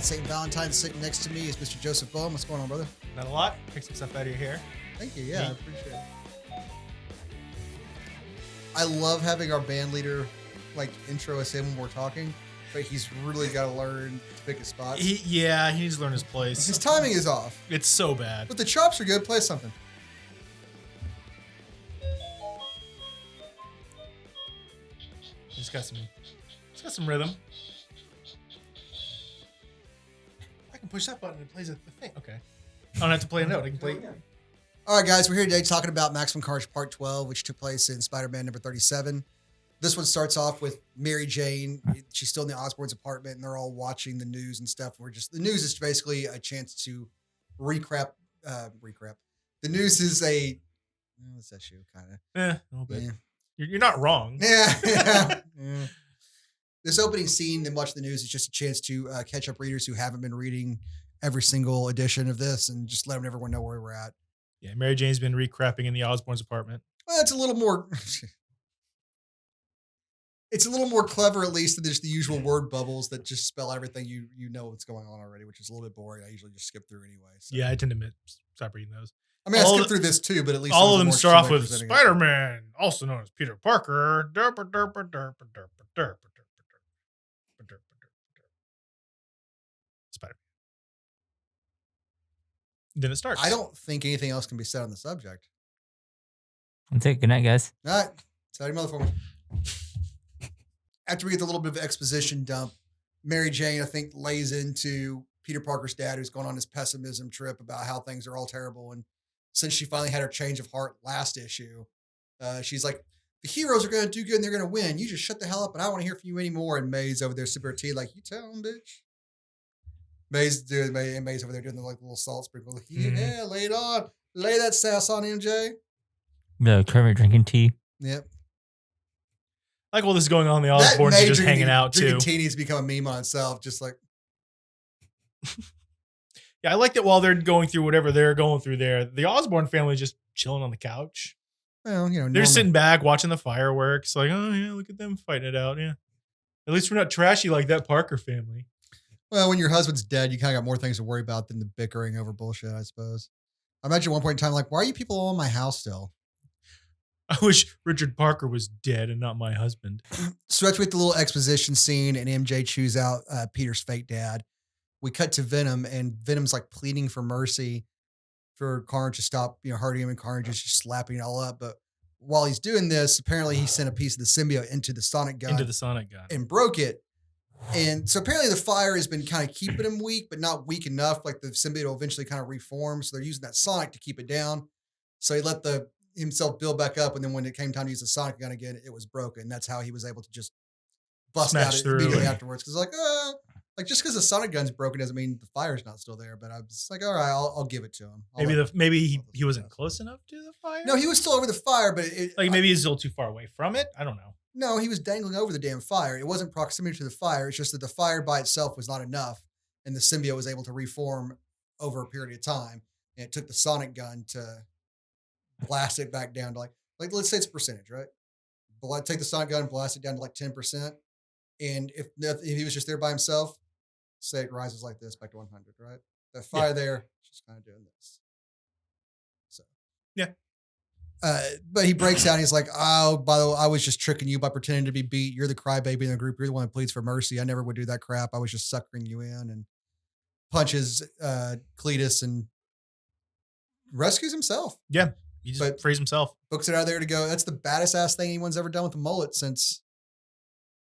St. Valentine. Sitting next to me is Mr. Joseph Boehm. What's going on, brother? Not a lot. Pick some stuff out of your hair. Thank you. Yeah, I appreciate it. I love having our band leader intro us in when we're talking, but he's really got to learn to pick his spots. He needs to learn his place. His timing is off. It's so bad. But the chops are good. Play something. He's got some rhythm. I can push that button and it plays the thing. Okay. I don't have to play a note. I can play. All right, guys, we're here today talking about Maximum Carnage Part 12, which took place in Spider-Man number 37. This one starts off with Mary Jane. She's still in the Osborn's apartment, and they're all watching the news and stuff. The news is basically a chance to recap. The news is what's that shoe, kind of? A little bit. Yeah. You're not wrong. Yeah. This opening scene and watch the news is just a chance to catch up readers who haven't been reading every single edition of this and just let everyone know where we're at. Yeah, Mary Jane's been recrapping in the Osborn's apartment. Well, it's a little more. It's a little more clever, at least, than just the usual word bubbles that just spell everything you know what's going on already, which is a little bit boring. I usually just skip through anyway. So. Yeah, I tend to stop reading those. I mean, I skipped through this too, but at least all of them start off with Spider-Man, also known as Peter Parker. Spider-Man. Then it starts. I don't think anything else can be said on the subject. That's it. Good night, guys. All right. Sorry, motherfucker. After we get the little bit of exposition dump, Mary Jane, I think, lays into Peter Parker's dad, who's going on his pessimism trip about how things are all terrible. And since she finally had her change of heart last issue, she's like, the heroes are going to do good and they're going to win. You just shut the hell up and I don't want to hear from you anymore. And May's over there sipping her tea like, you tell them, bitch. May's over there doing the little salt sprinkle. Yeah, lay it on. Lay that sass on MJ. The Kermit drinking tea. Yep. Like while this is going on, the Osborns are just hanging out too. Drinking tea needs to become a meme on itself, just like. Yeah, I like that while they're going through whatever they're going through there, the Osborn family is just chilling on the couch. Well, they're sitting back watching the fireworks, like, oh yeah, look at them fighting it out. Yeah, at least we're not trashy like that Parker family. Well, when your husband's dead, you kind of got more things to worry about than the bickering over bullshit, I suppose. I imagine at one point in time, like, why are you people all in my house still? I wish Richard Parker was dead and not my husband. So after we get the little exposition scene and MJ chews out Peter's fake dad, we cut to Venom, and Venom's like pleading for mercy for Carnage to stop, hurting him, and Carnage is just slapping it all up. But while he's doing this, apparently he sent a piece of the symbiote into the sonic gun. And broke it. And so apparently the fire has been kind of keeping him weak, but not weak enough. Like the symbiote will eventually kind of reform. So they're using that sonic to keep it down. So he let himself build back up. And then when it came time to use the sonic gun again, it was broken. That's how he was able to just bust Smash out through immediately afterwards. Cause just because the sonic gun's broken doesn't mean the fire's not still there. But I was like, all right, I'll give it to him. Maybe he wasn't close enough to the fire. No, he was still over the fire, but maybe he's a little too far away from it. I don't know. No, he was dangling over the damn fire. It wasn't proximity to the fire. It's just that the fire by itself was not enough, and the symbiote was able to reform over a period of time. And it took the sonic gun to blast it back down to like let's say it's a percentage, right? Take the sonic gun and blast it down to like 10%. And if he was just there by himself, say it rises like this back to 100, right? The fire there, just kind of doing this. So yeah. But he breaks out and he's like, oh, by the way, I was just tricking you by pretending to be beat. You're the crybaby in the group. You're the one that pleads for mercy. I never would do that crap. I was just suckering you in, and punches Cletus and rescues himself. Yeah. He just frees himself. Books it out of there to go. That's the baddest ass thing anyone's ever done with a mullet since.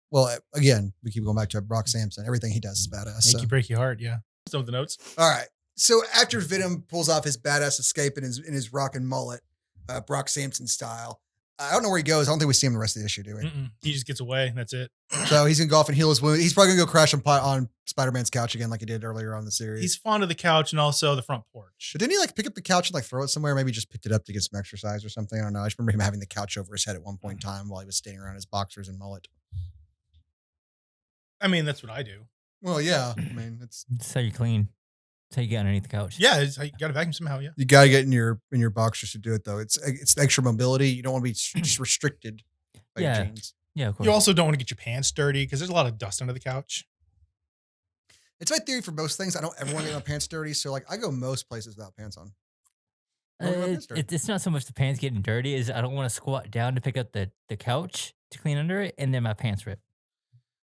Well, again, we keep going back to Brock Sampson. Everything he does is badass. Make you break your heart. Yeah. Some of the notes. All right. So after Venom pulls off his badass escape in his rockin' mullet, Brock Sampson style. I don't know where he goes. I don't think we see him the rest of the issue, do we? He just gets away. That's it. So he's going to go off and heal his wound. He's probably going to go crash on Spider-Man's couch again like he did earlier on in the series. He's fond of the couch and also the front porch. But didn't he pick up the couch and throw it somewhere? Maybe just picked it up to get some exercise or something. I don't know. I just remember him having the couch over his head at one point in time while he was standing around his boxers and mullet. I mean, that's what I do. Well, yeah. I mean, That's how you clean. That's how you get underneath the couch. Yeah, you got to vacuum somehow. Yeah, you got to get in your boxers to do it though. It's extra mobility. You don't want to be just restricted by your jeans. Yeah, of course. You also don't want to get your pants dirty because there's a lot of dust under the couch. It's my theory for most things. I don't ever want to get my pants dirty, so like I go most places without pants on. I don't want my pants dirty. It's not so much the pants getting dirty, is I don't want to squat down to pick up the couch to clean under it, and then my pants rip.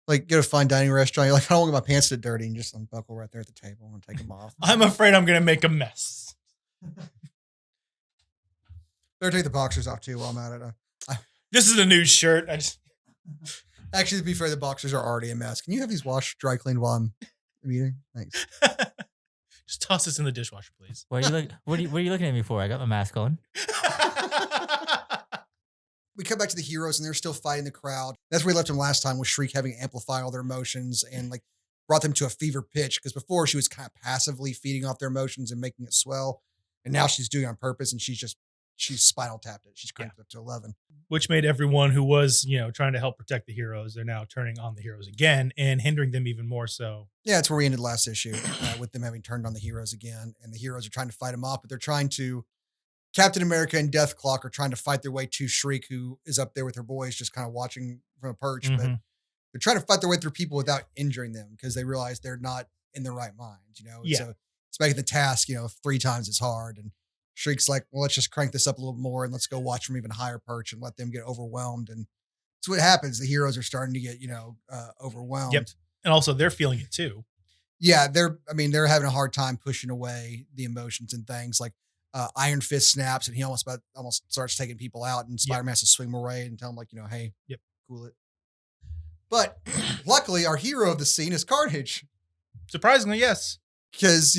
Like go to a fine dining restaurant, you're like, I don't want to get my pants to get dirty, and just unbuckle right there at the table and take them off. I'm afraid I'm gonna make a mess. Better take the boxers off too while I'm at it. This is a new shirt. Actually, to be fair, the boxers are already a mess. Can you have these washed, dry cleaned while I'm eating? Thanks. Just toss this in the dishwasher, please. What are you looking at me for? I got my mask on. We come back to the heroes and they're still fighting the crowd. That's where we left them last time, with Shriek having to amplify all their emotions and like brought them to a fever pitch. Because before she was kind of passively feeding off their emotions and making it swell. And now she's doing it on purpose and she's spinal tapped it. She's cranked up to 11. Which made everyone who was, trying to help protect the heroes, they're now turning on the heroes again and hindering them even more so. Yeah, that's where we ended last issue, with them having turned on the heroes again. And the heroes are trying to fight them off, but they're trying to... Captain America and Deathclock are trying to fight their way to Shriek, who is up there with her boys, just kind of watching from a perch. But they're trying to fight their way through people without injuring them because they realize they're not in their right minds, Yeah. So it's making the task, 3 times as hard. And Shriek's like, well, let's just crank this up a little more and let's go watch from even higher perch and let them get overwhelmed. And that's what happens. The heroes are starting to get, overwhelmed. Yep. And also they're feeling it too. Yeah. They're having a hard time pushing away the emotions and things like, Iron Fist snaps and he almost starts taking people out, and Spider-Man has to swing him away and tell him like, hey, cool it. But luckily our hero of the scene is Carnage. Surprisingly, yes. Because,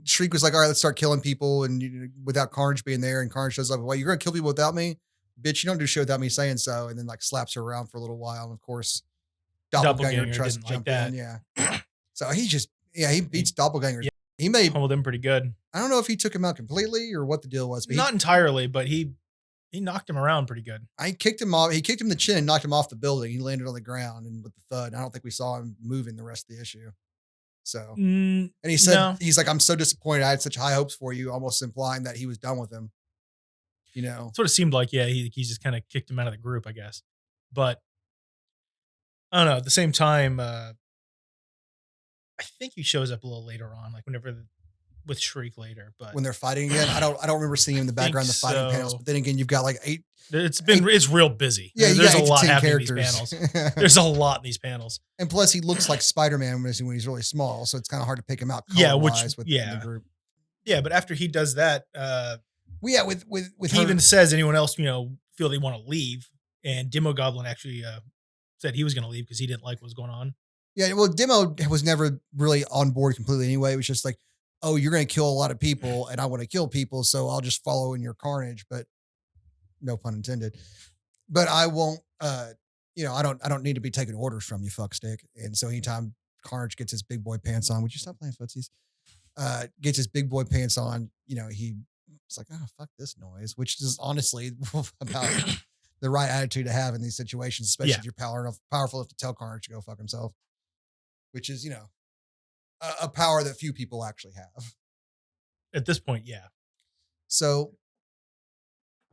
Shriek was like, all right, let's start killing people. And without Carnage being there, and Carnage shows up, well, you're going to kill people without me? Bitch, you don't do shit without me saying so. And then like slaps her around for a little while. And of course, Doppelganger tries to jump in. Yeah. So he beats Doppelganger. Yeah. He humbled him pretty good. I don't know if he took him out completely or what the deal was. But not entirely, but he knocked him around pretty good. I kicked him off. He kicked him in the chin and knocked him off the building. He landed on the ground and with the thud. I don't think we saw him moving the rest of the issue. So, and he said, he's like, I'm so disappointed. I had such high hopes for you, almost implying that he was done with him. That's what it seemed like. Yeah, he just kind of kicked him out of the group, I guess. But I don't know. At the same time, I think he shows up a little later on, like with Shriek later. But when they're fighting again, I don't remember seeing him in the background of the fighting panels. But then again, you've got like 8. It's real busy. Yeah, there's a lot happening in these characters. panels. There's a lot in these panels. And plus, he looks like Spider-Man when he's really small, so it's kind of hard to pick him out. Yeah, the group. Yeah, but after he does that, with he even says anyone else feel they want to leave, and Demo Goblin actually said he was going to leave because he didn't like what was going on. Yeah, well, Demo was never really on board completely anyway. It was just like, oh, you're going to kill a lot of people and I want to kill people, so I'll just follow in your carnage, but no pun intended. But I won't, I don't need to be taking orders from you, fuckstick. And so anytime Carnage gets his big boy pants on, would you stop playing footsies? Gets his big boy pants on, it's like, oh, fuck this noise, which is honestly about the right attitude to have in these situations, especially if you're powerful enough to tell Carnage to go fuck himself, which is, a power that few people actually have. At this point, yeah. So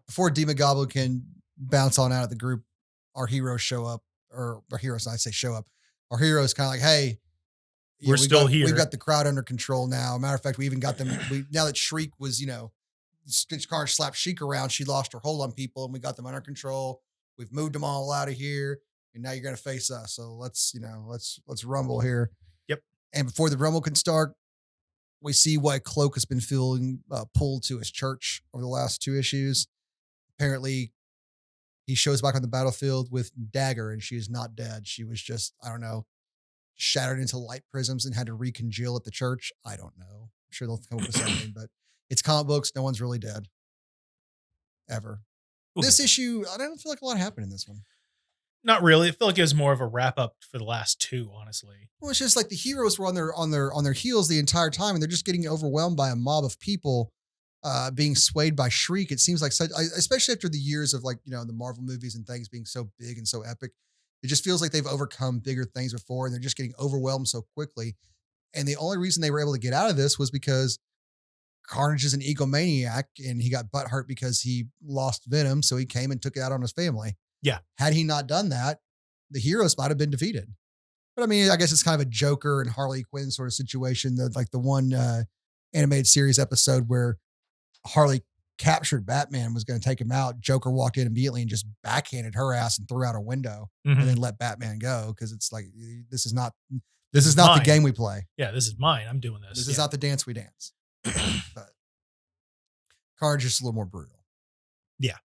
before Demogoblin can bounce on out of the group, our heroes show up, or our heroes, I say show up. Our heroes kind of like, hey, we're still here. We've got the crowd under control now. Matter of fact, we even got them. Now that Shriek was, Carnage slapped Shriek around, she lost her hold on people, and we got them under control. We've moved them all out of here, and now you're going to face us. So let's rumble here. Yep. And before the rumble can start, we see why Cloak has been feeling pulled to his church over the last 2 issues. Apparently, he shows back on the battlefield with Dagger, and she is not dead. She was just, I don't know, shattered into light prisms and had to recongeal at the church. I don't know. I'm sure they'll come up with something, but it's comic books. No one's really dead. Ever. Okay. This issue, I don't feel like a lot happened in this one. Not really. I feel like it was more of a wrap up for the last 2, honestly. Well, it's just like the heroes were on their heels the entire time, and they're just getting overwhelmed by a mob of people being swayed by Shriek. It seems like especially after the years of the Marvel movies and things being so big and so epic, it just feels like they've overcome bigger things before, and they're just getting overwhelmed so quickly. And the only reason they were able to get out of this was because Carnage is an egomaniac, and he got butthurt because he lost Venom, so he came and took it out on his family. Yeah. Had he not done that, the heroes might have been defeated. But I mean, I guess it's kind of a Joker and Harley Quinn sort of situation. Like the one animated series episode where Harley captured Batman, was going to take him out. Joker walked in immediately and just backhanded her ass and threw out a window and then let Batman go. Cause it's like, this is not the game we play. Yeah, this is mine. I'm doing this. This is not the dance we dance. But Carnage is just a little more brutal. Yeah.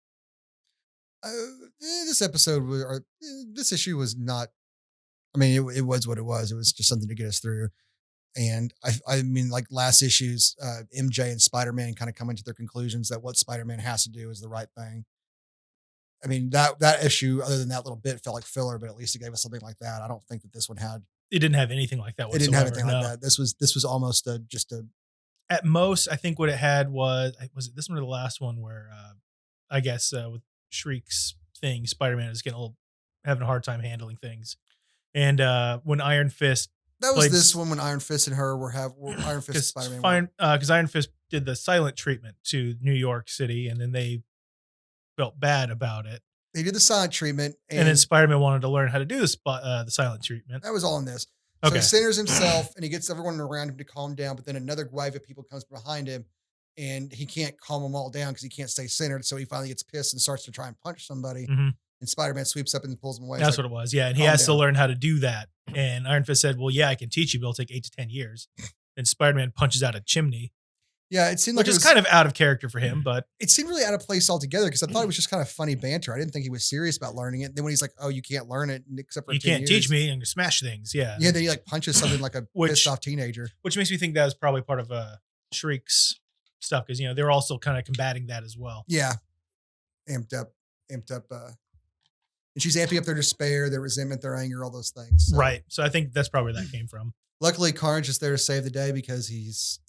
This episode this issue was not, I mean, it was what it was. It was just something to get us through. And I mean, like last issues, MJ and Spider-Man kind of come into their conclusions that what Spider-Man has to do is the right thing. I mean, that issue, other than that little bit, felt like filler, but at least it gave us something like that. I don't think that this one had. It didn't have anything like that whatsoever. It didn't have anything like that. This was almost just a. At most, I think what it had was it this one or the last one where, I guess with Shriek's thing, Spider-Man is having a hard time handling things, and when Iron Fist. That was this one when Iron Fist and her were Iron Fist and Spider-Man. Because Iron Fist did the silent treatment to New York City, and then they felt bad about it. They did the silent treatment, and then Spider-Man wanted to learn how to do the silent treatment. That was all in this. Okay. So he centers himself, and he gets everyone around him to calm down. But then another wave of people comes behind him, and he can't calm them all down because he can't stay centered. So he finally gets pissed and starts to try and punch somebody. And Spider-Man sweeps up and pulls him away. That's what it was. Yeah. And he has to learn how to do that. And Iron Fist said, well, yeah, I can teach you, but it'll take 8 to 10 years. And Spider-Man punches out a chimney. Yeah, it seemed like which is kind of out of character for him, but it seemed really out of place altogether because I thought it was just kind of funny banter. I didn't think he was serious about learning it. And then when he's like, "Oh, you can't learn it except for you can't teach me and smash things," yeah, yeah. Then he like punches something like a pissed off teenager, which makes me think that was probably part of Shriek's stuff because they were also kind of combating that as well. Yeah, amped up. And she's amping up their despair, their resentment, their anger, all those things. So. Right. So I think that's probably where that came from. Luckily, Carnage is there to save the day because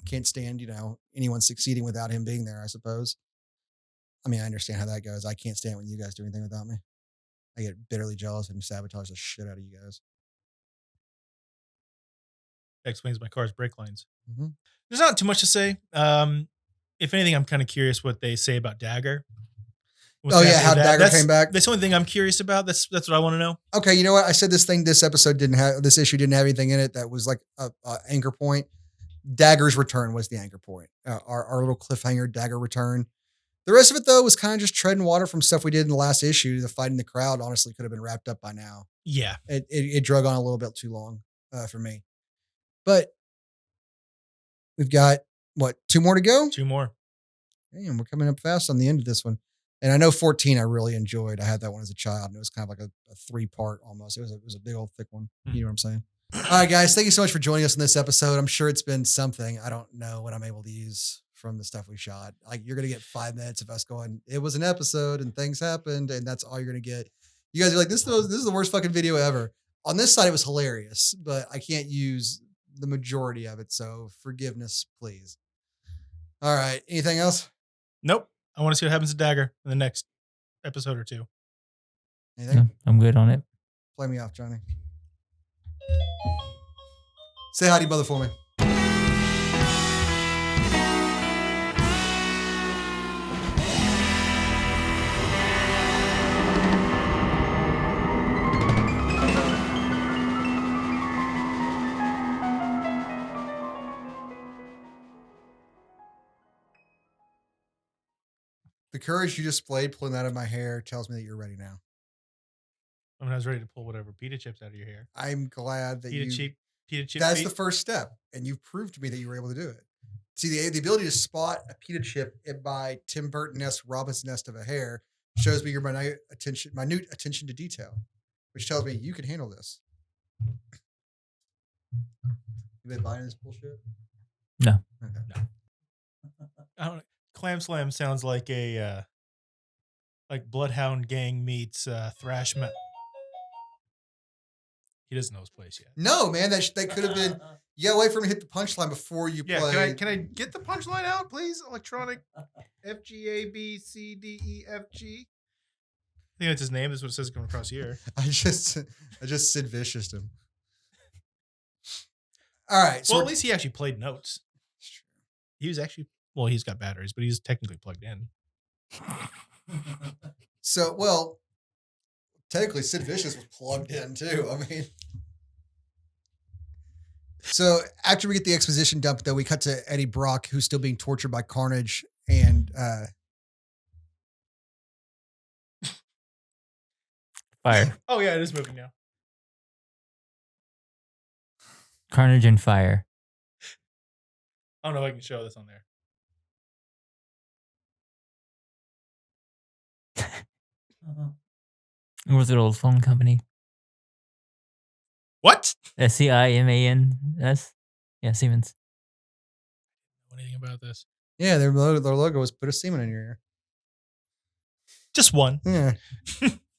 can't stand, anyone succeeding without him being there, I suppose. I mean, I understand how that goes. I can't stand when you guys do anything without me. I get bitterly jealous and sabotage the shit out of you guys. That explains my car's brake lines. Mm-hmm. There's not too much to say. If anything, I'm kind of curious what they say about Dagger. How Dagger came back. That's the only thing I'm curious about. That's what I want to know. Okay, you know what? I said this issue didn't have anything in it that was like a anchor point. Dagger's return was the anchor point. Our little cliffhanger Dagger return. The rest of it though was kind of just treading water from stuff we did in the last issue. The fight in the crowd honestly could have been wrapped up by now. Yeah, it drug on a little bit too long for me. But we've got 2 more to go. 2 more. Damn, we're coming up fast on the end of this one. And I know 14 I really enjoyed. I had that one as a child, and it was kind of like a 3-part almost. It was a big old thick one. You know what I'm saying? All right, guys, thank you so much for joining us in this episode. I'm sure it's been something. I don't know what I'm able to use from the stuff we shot. Like, you're going to get 5 minutes of us going, it was an episode and things happened, and that's all you're going to get. You guys are like, this is the worst fucking video ever. On this side, it was hilarious, but I can't use the majority of it, so forgiveness, please. All right, anything else? Nope. I want to see what happens to Dagger in the next episode or 2. Anything? No, I'm good on it. Play me off, Johnny. Say hi to your mother for me. The courage you displayed pulling that out of my hair tells me that you're ready now. I mean, I was ready to pull whatever pita chips out of your hair. I'm glad that pita chip. That's the first step, and you've proved to me that you were able to do it. See, the ability to spot a pita chip by Tim Burton-esque Robin's nest of a hair shows me your minute attention to detail, which tells me you can handle this. You been buying this bullshit? No. Okay. No. I don't know. Clam Slam sounds like a like Bloodhound Gang meets Thrash Metal. He doesn't know his place yet. No, man, that could have been. You gotta wait for him to hit the punchline before you play. Can I get the punchline out, please? Electronic FGABCDEFG. I think that's his name. That's what it says coming across here. I just Sid Vicious him. All right. So at least he actually played notes. He was actually. Well, he's got batteries, but he's technically plugged in. So, technically, Sid Vicious was plugged in too. I mean, So after we get the exposition dump, though, we cut to Eddie Brock, who's still being tortured by Carnage, and Fire. Oh yeah, it is moving now. Carnage and fire. I don't know if I can show this on there. What was it, old phone company? What? SCIMANS? Yeah, Siemens. Know anything about this? yeah, their logo was put a semen in your ear. Just one. Yeah.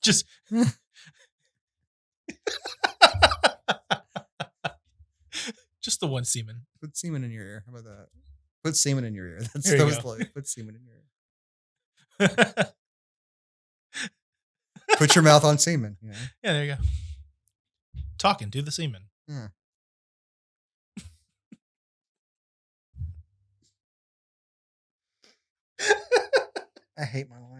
Just. Just the one semen. Put semen in your ear. How about that? Put semen in your ear. That's There you that was go. like, put semen in your ear. Put your mouth on semen. You know? Yeah, there you go. Talking to the semen. Yeah. I hate my life.